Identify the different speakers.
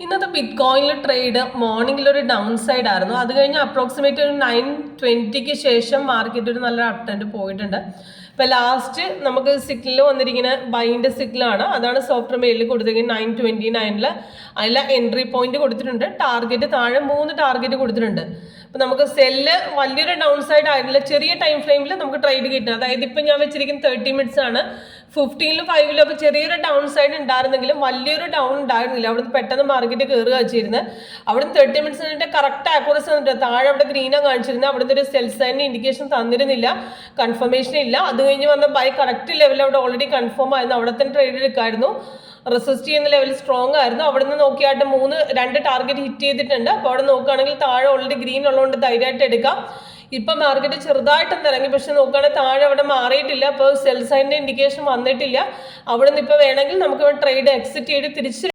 Speaker 1: ഇന്നത്തെ bit കോയിനിൽ trade മോർണിംഗിൽ ഒരു ഡൗൺ സൈഡ് ആയിരുന്നു. അത് കഴിഞ്ഞ് അപ്രോക്സിമേറ്റ് ഒരു 9:20 ശേഷം മാർക്കറ്റ് ഒരു നല്ല അപ് ട്രെൻഡ് പോയിട്ടുണ്ട്. ഇപ്പം ലാസ്റ്റ് നമുക്ക് സിഗ്നൽ വന്നിരിക്കുന്ന ബൈൻ്റെ സിഗ്നലാണ്. അതാണ് സോഫ്റ്റ്വെയർ മെയിലിൽ കൊടുത്തിരിക്കുന്നത് 9:29. അതിൽ എൻട്രി പോയിന്റ് കൊടുത്തിട്ടുണ്ട്. ടാർഗറ്റ് താഴെ 3 ടാർഗറ്റ് കൊടുത്തിട്ടുണ്ട്. അപ്പം നമുക്ക് സെല്ല് വലിയൊരു ഡൗൺ സൈഡ് ആയിരുന്നില്ല, ചെറിയ ടൈം ഫ്രെയിമിൽ നമുക്ക് ട്രേഡ് കിട്ടുന്നത്. അതായത് ഇപ്പം ഞാൻ വെച്ചിരിക്കുന്നത് 30 മിനിറ്റ്സ് ആണ്. 15-ലും 5-ലും ഒക്കെ ചെറിയൊരു ഡൗൺ സൈഡ് ഉണ്ടായിരുന്നെങ്കിലും വലിയൊരു ഡൗൺ ഉണ്ടായിരുന്നില്ല. അവിടുന്ന് പെട്ടെന്ന് മാർക്കറ്റ് കയറുക വെച്ചിരുന്നത്. അവിടുന്ന് 30 മിനിറ്റ്സിന്റെ കറക്റ്റ് ആക്യുറസി വന്നിട്ട് താഴെ അവിടെ ഗ്രീനാണ് കാണിച്ചിരുന്നത്. അവിടുന്ന് ഒരു സെൽ സൈനിന് ഇൻഡിക്കേഷൻ തന്നിരുന്നില്ല, കൺഫർമേഷൻ ഇല്ല. അത് കഴിഞ്ഞ് വന്ന ബൈ കറക്റ്റ് ലെവൽ അവിടെ ഓൾറെഡി കൺഫേം ആയിരുന്നു. അവിടെ തന്നെ ട്രേഡ് എടുക്കായിരുന്നു. റെസിസ്റ്റ് ചെയ്യുന്ന ലെവൽ സ്ട്രോങ് ആയിരുന്നു. അവിടെ നിന്ന് നോക്കിയായിട്ട് 2 ടാർഗറ്റ് ഹിറ്റ് ചെയ്തിട്ടുണ്ട്. അപ്പോൾ അവിടെ നോക്കുകയാണെങ്കിൽ താഴെ ഓൾറെഡി ഗ്രീൻ ഉള്ളതുകൊണ്ട് ധൈര്യമായിട്ട് എടുക്കാം. ഇപ്പം മാർക്കറ്റ് ചെറുതായിട്ടൊന്ന് ഇറങ്ങി, പക്ഷെ നോക്കുകയാണെങ്കിൽ താഴെ അവിടെ മാറിയിട്ടില്ല. അപ്പോൾ സെൽ സൈനിന്റെ ഇൻഡിക്കേഷൻ വന്നിട്ടില്ല. അവിടെ നിന്ന് ഇപ്പോൾ വേണമെങ്കിൽ നമുക്ക് ട്രേഡ് എക്സിറ്റ് ചെയ്ത് തിരിച്ച്